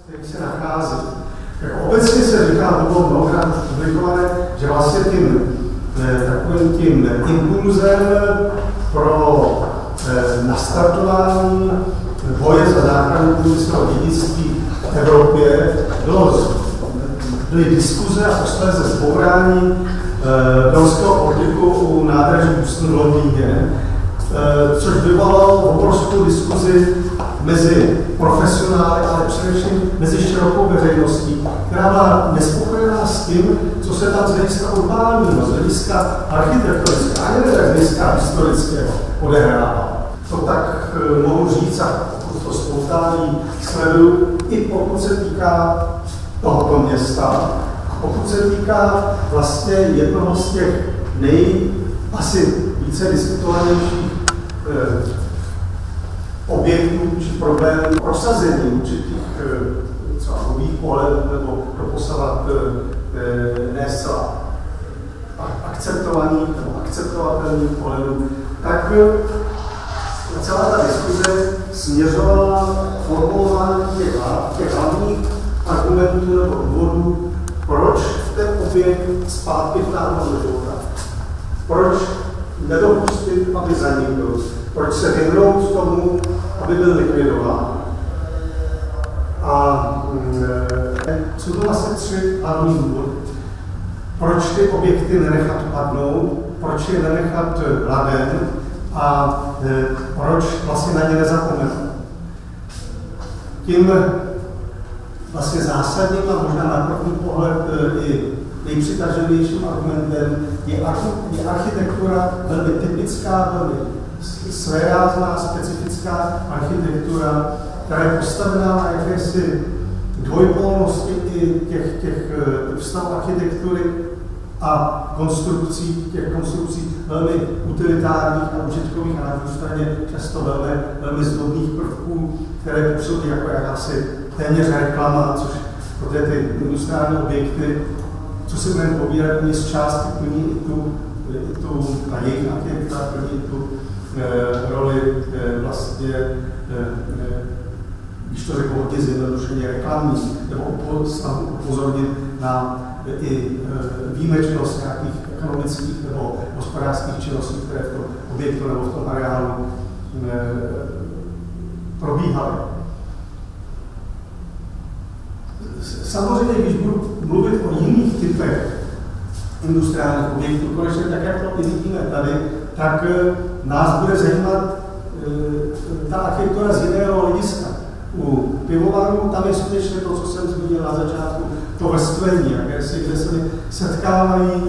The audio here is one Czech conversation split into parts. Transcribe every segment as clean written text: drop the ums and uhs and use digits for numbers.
Jak se nachází. Obecně se říká, to bylo mnohokrát publikované, že vlastně takovým tím impulzem pro nastartování boje za záchranu průmyslového dědictví v Evropě byly diskuze a posléze zbourání belského podniku u nádraží Houston v Londýně, což vyvolalo obrovskou diskuzi mezi profesionály, ale především mezi širokou veřejností, která byla nespokojená s tím, co se tam z hlediska urbánního, z hlediska architektonického, ani ne z hlediska historického odehrává. To tak mohu říct, a pokud to spontánní sleduju, i pokud se týká tohoto města, a pokud se týká vlastně jednoho z těch asi více diskutovanějších objektů či problémů prosazení určitých třeba nových pohledů nebo doposavat ne zcela akceptovaných nebo akceptovatelných pohledů, tak celá ta diskuze směřovala formulování těch hlavních argumentů nebo důvodů, proč ten objekt zpátky vtáhnout do života, proč nedopustit, aby zanikl, proč se vyhnout tomu, aby byl likvidován. A jsou to vlastně 3 hlavní důvody. Proč ty objekty nenechat padnout, proč je nenechat ladem a proč vlastně na ně nezapomenout. Tím vlastně zásadním a možná na první pohled i nejpřitaženějším argumentem je architektura velmi typická, velmi svérázná, specifická architektura, která je postavená na jakési dvojpolnosti i těch vztahů architektury a těch konstrukcí velmi utilitárních a užitkových a na druhé straně často velmi zdobných prvků, které působí jako jakási téměř reklama, což protože ty industriální objekty, co si budeme pobírat, oni z části plní i tu a jejich architektura plní tu roli vlastně, když to řeknu hodně zjednodušeně, reklamní, nebo upozornit na i výjimečnost nějakých ekonomických nebo hospodářských činností, které v tom objektu nebo v tom areálu probíhaly. Samozřejmě, když budu mluvit o jiných typech industriálních objektů, konečně tak, jak to i vidíme tady, tak nás bude zajímat ta architektura z jiného hlediska. U pivovarů tam je skutečně to, co jsem zmínil na začátku, to vrstvení, kde se setkávají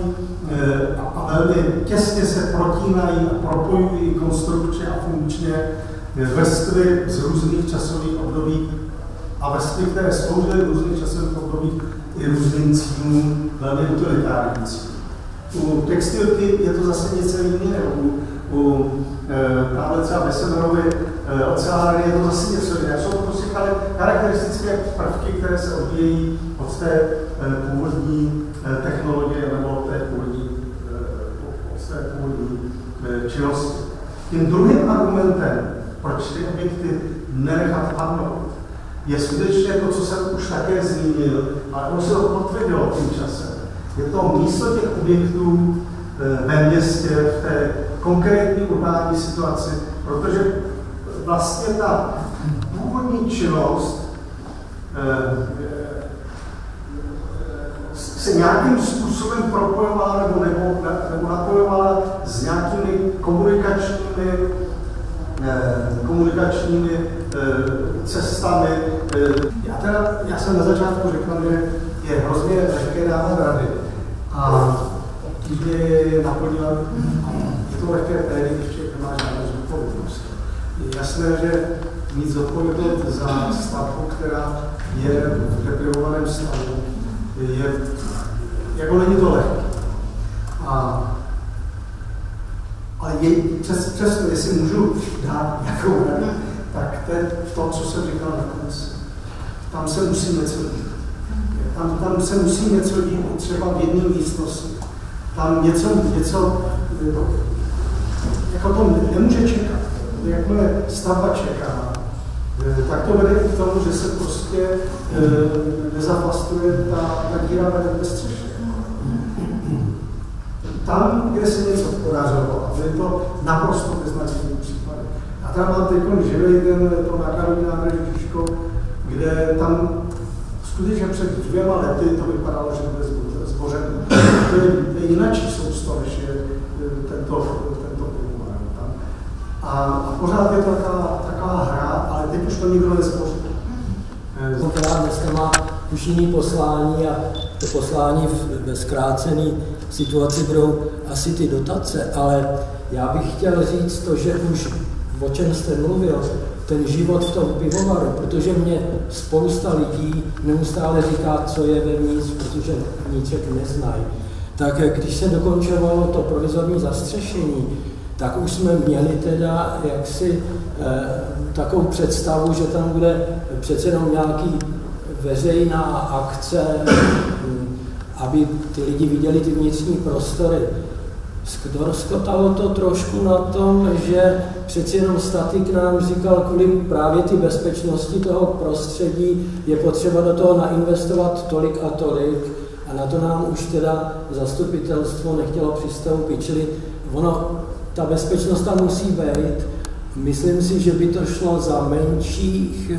a velmi těsně se protínají a propojují konstrukčně a funkčně vrstvy z různých časových období a vrstvy, které sloužily v různých časových obdobích i různým cílům, velmi utilitárním cílům. U textilky je to zase něco jiného. U tamhle třeba Bessemerovy ocelárny je to zase něco jiného. Jsou to prostě charakteristické prvky, které se odvíjejí od té původní technologie nebo od té původní činnosti. Tím druhým argumentem, proč ty objekty nenechat padnout, je skutečně to, co jsem už také zmínil, ale ono se to potvrdilo tím časem. Je to místo těch objektů ve městě, v té konkrétní urbání situaci, protože vlastně ta původní činnost se nějakým způsobem propojovala nebo napojovala s nějakými komunikačními cestami. Já jsem na začátku řekl, že je hrozně lehké dávat rady. A když mě naplnila, je to lehké tehdy, když člověk nemá žádnou zodpovědnost. Je jasné, že mít zodpovědnost za stavbu, která je v deprivovaném stavu, jako není to lehké. Ale přesto, jestli můžu dát nějakou radu, tak to, co jsem říkal nakonec, tam se musí něco dít. Tam se musí něco dít třeba v jedné místnosti. Tam něco jako to nemůže čekat. Jakmile stavba čeká, tak to vede k tomu, že se prostě prostě nezapastuje ta díra ve střeše. Tam, kde se něco podařilo, a je to naprosto beznačný případ. A tam mám teď živý to na Karolíně nádraží, kde tam skutečně před 2 lety to vypadalo, že bude zbořeno. To je jináčí sousto, než je tento pivovar. A pořád je to taková hra, ale teď už to nikdo nezboří. Která dneska má už jiný poslání a to poslání ve zkrácené situaci budou asi ty dotace, ale já bych chtěl říct to, že už o čem jste mluvil, ten život v tom pivovaru, protože mě spousta lidí neustále říká, co je vevnitř, protože niček neznají. Tak když se dokončovalo to provizorní zastřešení, tak už jsme měli teda jaksi takovou představu, že tam bude přece jenom nějaký veřejná akce, aby ty lidi viděli ty vnitřní prostory. Rozkotalo to trošku na tom, že přeci jenom statik nám říkal, kvůli právě ty bezpečnosti toho prostředí je potřeba do toho nainvestovat tolik a tolik a na to nám už teda zastupitelstvo nechtělo přistoupit. Čili ta bezpečnost tam musí být. Myslím si, že by to šlo za menších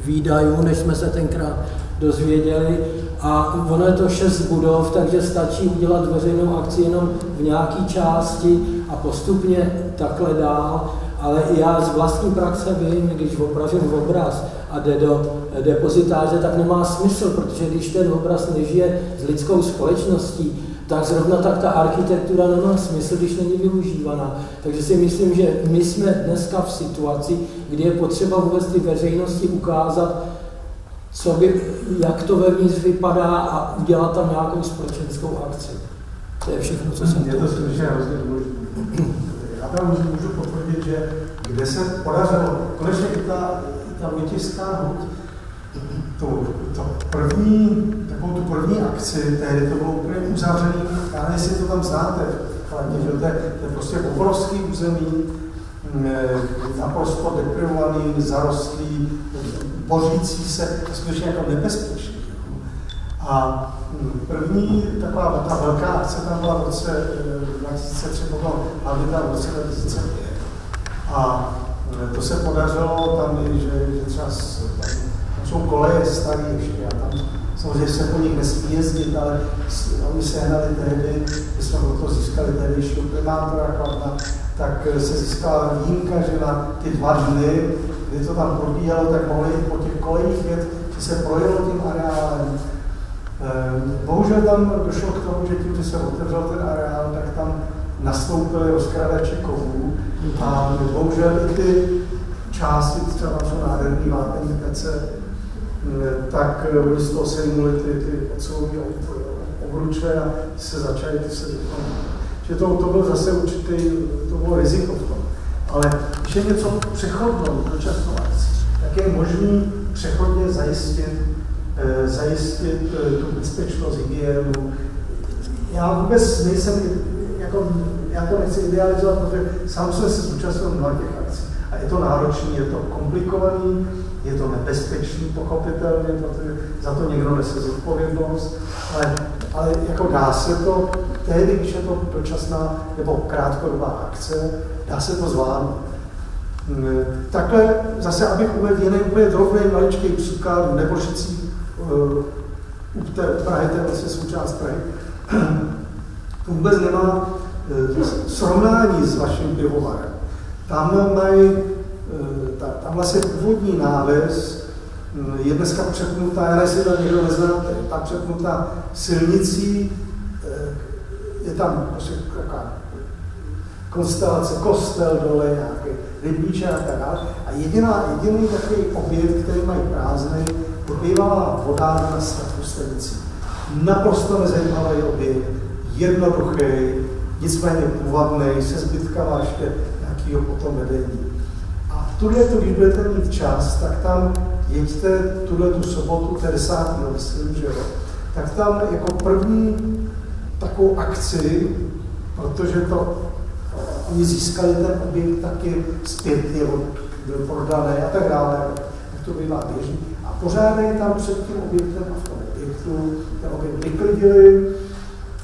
výdajů, než jsme se tenkrát dozvěděli. A ono je to 6 budov, takže stačí udělat veřejnou akci jenom v nějaké části a postupně takhle dál. Ale já z vlastní praxe vím, když opravím obraz a jde do depozitáře, tak nemá smysl, protože když ten obraz nežije s lidskou společností, tak zrovna tak ta architektura nemá smysl, když není využívaná. Takže si myslím, že my jsme dneska v situaci, kdy je potřeba vůbec ty veřejnosti ukázat, jak to vevnitř vypadá a udělat tam nějakou společenskou akci. To je všechno, co jsem to skutečně hrozně důležité. Já tam můžu potvrdit, že kde se podařilo, konečně i ta Vítězská hud, takovou tu první akci, tehdy to bylo úplně uzavřený, já nevím, jestli to tam znáte, že to je prostě obrovský území, naprosto deprivovaný, zarostlý, bořící se, skutečně jako nebezpečný. A první taková ta velká akce tam byla v roce 2003, potom hlavně tam v roce 2005. A to se podařilo tam, že třeba tam jsou koleje staré ještě a tam samozřejmě se po nich nesmí jezdit, ale oni sehnali tehdy, když jsme to získali tehdejšího primátora Kladna, tak se získala výjimka, že na ty 2 dny, kdy to tam probíhalo, tak mohli po těch kolejích jet, že se projelo tím areálem. Bohužel tam došlo k tomu, že tím, že se otevřel ten areál, tak tam nastoupili rozkradači kovů a bohužel i ty části, třeba tam jsou nádherný vápení pece, tak oni z toho sejmuli ty ocelové obruče a se začali ty se že to byl zase určitý, to bylo riziko v tom. Ale když je něco přechodnou, dočasnou akci, tak je možný přechodně zajistit tu bezpečnost, hygienu. Já vůbec nejsem, já to nechci idealizovat, protože sám jsem se zúčastnil mnoha těch akcí. A je to náročné, je to komplikovaný, je to nebezpečný, pochopitelně, protože za to někdo nese zodpovědnost, ale jako dá se to, tehdy, když je to dočasná nebo krátkodobá akce, dá se to zvládnout. Takhle zase, abych uvedl jiný úplně drobný maličký příklad, Nebořicí u Prahy, to je vlastně součást Prahy, to vůbec nemá srovnání s vaším pivovarem. Tam vlastně původní náves je dneska přepnutá, já nevím, jestli to někdo neznáte, je tak přepnutá silnicí, je tam prostě taková konstelace, kostel dole, nějaký rybníček a tak dále. A jediný takový objekt, který mají prázdný, je bývalá vodárna na statku Stanicí. Naprosto nezajímavý objekt, jednoduchý, nicméně půvabný, se zbytkama ještě nějakého potom vedení. A když budete mít čas, tak tam jeďte tu sobotu, to je 10. myslím, že jo, tak tam jako první takovou akci, protože oni získali ten objekt taky zpětně, byl prodaný a tak dále, jak to bývá běžný. A pořádají tam před tím objektem a v tom objektu ten objekt vyklidili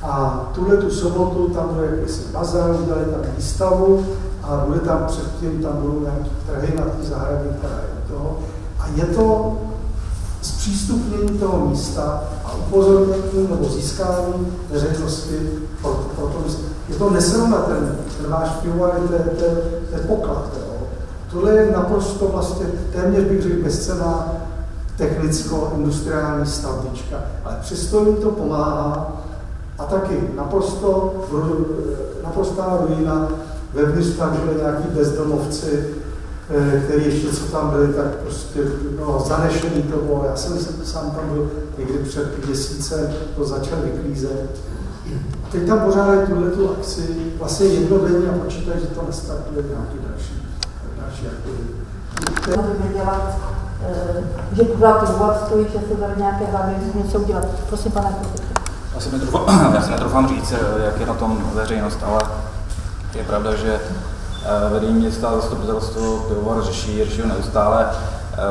a tu sobotu tam bude jakýsi bazar, udělali tam výstavu a bude tam předtím, tam budou nějaký trhy na té zahradě, která je to. A je to zpřístupnění toho místa a upozornění nebo získání veřejnosti pro to místo. Je to nesrovnatelné, ten váš pivovar je poklad. Tohle je naprosto vlastně, téměř bych řekl, bezcenná technicko-industriální stavbička, ale přesto jim to pomáhá a taky naprostá ruina, vevnitř tam žili nějaký bezdomovci, který ještě co tam byli, tak prostě zanešený to bylo. Já jsem sám tam byl někdy před měsícem, to začal vyklízet. A teď tam pořádají tu akci vlastně jednodenně a počítají, že to nestartuje nějaký další aktivity. To by dělat, že pivovat stojí, že se tady nějaké závěry něco udělat. Prosím, pane profesor. Já si netroufám říct, jak je na tom veřejnost, ale je pravda, že vedení města a zastupitelstvo pivovar řeší neustále.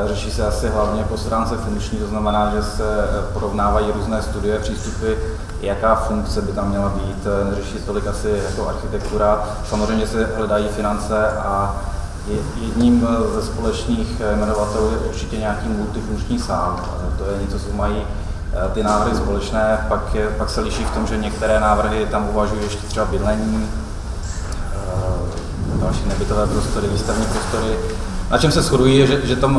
Řeší se asi hlavně po stránce funkční, to znamená, že se porovnávají různé studie, přístupy, jaká funkce by tam měla být. Neřeší tolik asi jako architektura. Samozřejmě se hledají finance a jedním ze společných jmenovatelů je určitě nějaký multifunkční sál. To je něco, co mají ty návrhy společné, pak se liší v tom, že některé návrhy tam uvažují ještě třeba bydlení, další nebytové prostory, výstavní prostory. Na čem se shodují je,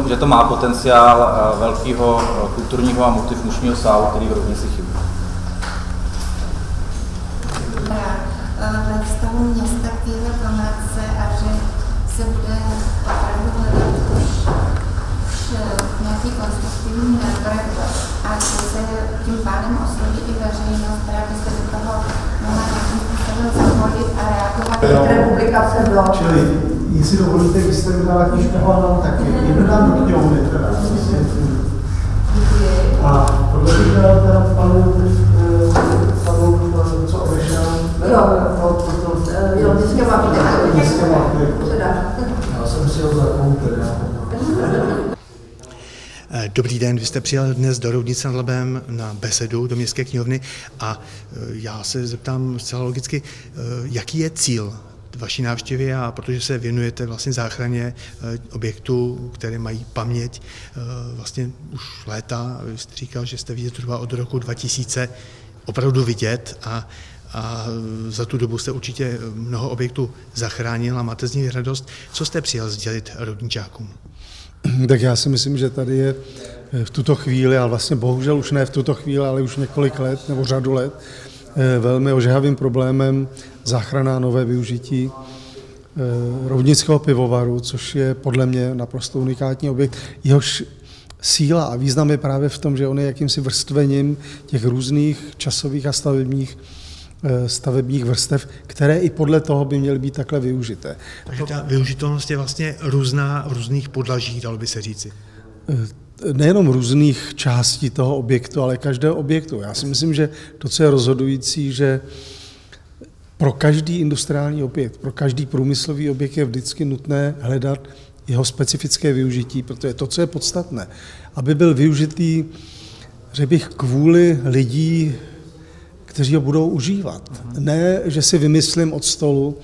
že to má potenciál velkého kulturního a multifunkčního sálu, který v Roudnici chybí. Ve vztahu města k téhle památce a že se bude opravdu hledat už nějaký konstruktivní návrh a že se tím pádem osloví i veřejnost, která by se do toho mohla nějakým způsobem zapojit a reagovat. Republikace byla. Čili, jestli dovolíte, když jste mi dala knížku, taky jednu dám do knihovny teda. A tohle bych dal teda panu, co odešel. Jo, dneska máte. Já jsem si ho zakoupil. Dobrý den, vy jste přijel dnes do Roudnice nad Labem na besedu do Městské knihovny a já se zeptám zcela logicky, jaký je cíl vaší návštěvy, a protože se věnujete vlastně záchraně objektů, které mají paměť vlastně už léta. Vy jste říkal, že jste vidět třeba od roku 2000 opravdu vidět a za tu dobu jste určitě mnoho objektů zachránil a máte z nich radost. Co jste přijel sdělit roudničákům? Tak já si myslím, že tady je v tuto chvíli, a vlastně bohužel už ne v tuto chvíli, ale už několik let nebo řadu let, velmi ožehavým problémem záchrana, nové využití roudnického pivovaru, což je podle mě naprosto unikátní objekt. Jehož síla a význam je právě v tom, že on je jakýmsi vrstvením těch různých časových a stavebních vrstev, které i podle toho by měly být takhle využité. Takže ta využitelnost je vlastně různá v různých podlažích, dalo by se říci. Nejenom různých částí toho objektu, ale každého objektu. Já si myslím, že to, co je rozhodující, že pro každý industriální objekt, pro každý průmyslový objekt je vždycky nutné hledat jeho specifické využití, protože to, co je podstatné, aby byl využitý, řekl bych, kvůli lidí, kteří ho budou užívat. Ne, že si vymyslím od stolu,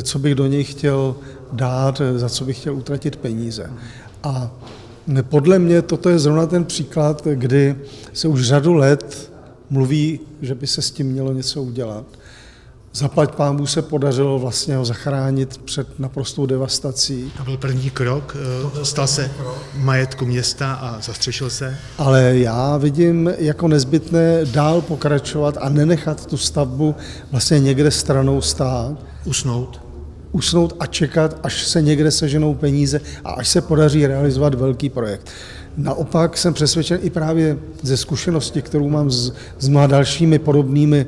co bych do něj chtěl dát, za co bych chtěl utratit peníze. A podle mě toto je zrovna ten příklad, kdy se už řadu let mluví, že by se s tím mělo něco udělat. Zaplať pánbůh se podařilo vlastně ho zachránit před naprostou devastací. To byl první krok, stal se majetku města a zastřešil se. Ale já vidím jako nezbytné dál pokračovat a nenechat tu stavbu vlastně někde stranou stát. Usnout a čekat, až se někde seženou peníze a až se podaří realizovat velký projekt. Naopak jsem přesvědčen i právě ze zkušenosti, kterou mám s mnoha dalšími podobnými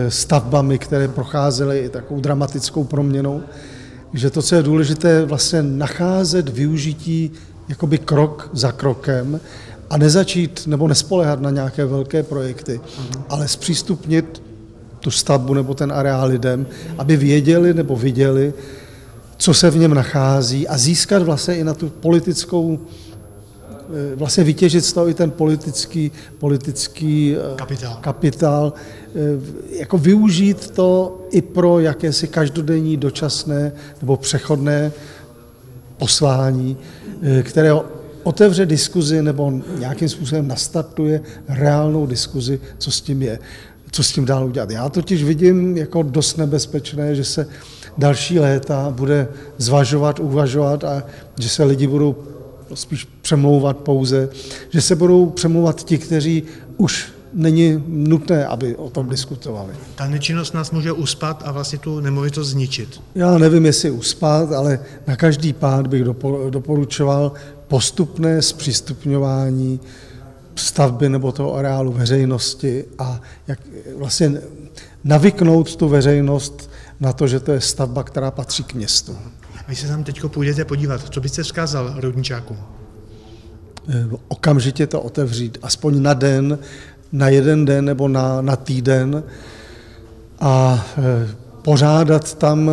stavbami, které procházely i takovou dramatickou proměnou, že to, co je důležité, vlastně nacházet využití jakoby krok za krokem a nezačít nebo nespoléhat na nějaké velké projekty, ale zpřístupnit tu stavbu nebo ten areál lidem, aby věděli nebo viděli, co se v něm nachází, a získat vlastně i na tu politickou vlastně vytěžit z toho i ten politický kapitál, jako využít to i pro jakési každodenní dočasné nebo přechodné poslání, které otevře diskuzi nebo nějakým způsobem nastartuje reálnou diskuzi, co s tím je, co s tím dál udělat. Já totiž vidím jako dost nebezpečné, že se další léta bude zvažovat, uvažovat a že se lidi budou spíš přemlouvat pouze, že se budou přemlouvat ti, kteří už není nutné, aby o tom diskutovali. Ta nečinnost nás může uspat a vlastně tu nemovitost zničit. Já nevím, jestli uspat, ale na každý pád bych doporučoval postupné zpřístupňování stavby nebo toho areálu veřejnosti a jak vlastně navyknout tu veřejnost na to, že to je stavba, která patří k městu. Vy se tam teď půjdete podívat. Co byste vzkázal roudničákům? Okamžitě to otevřít, aspoň na den, na jeden den nebo na týden a pořádat tam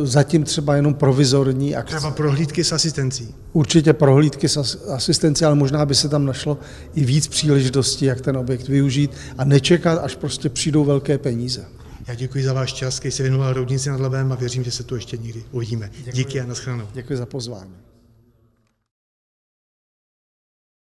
zatím třeba jenom provizorní akce. Třeba prohlídky s asistencí. Určitě prohlídky s asistencí, ale možná by se tam našlo i víc příležitostí, jak ten objekt využít a nečekat, až prostě přijdou velké peníze. Já děkuji za váš čas, který se věnoval Roudnici nad Labem a věřím, že se tu ještě někdy uvidíme. Díky a nashledanou. Děkuji za pozvání.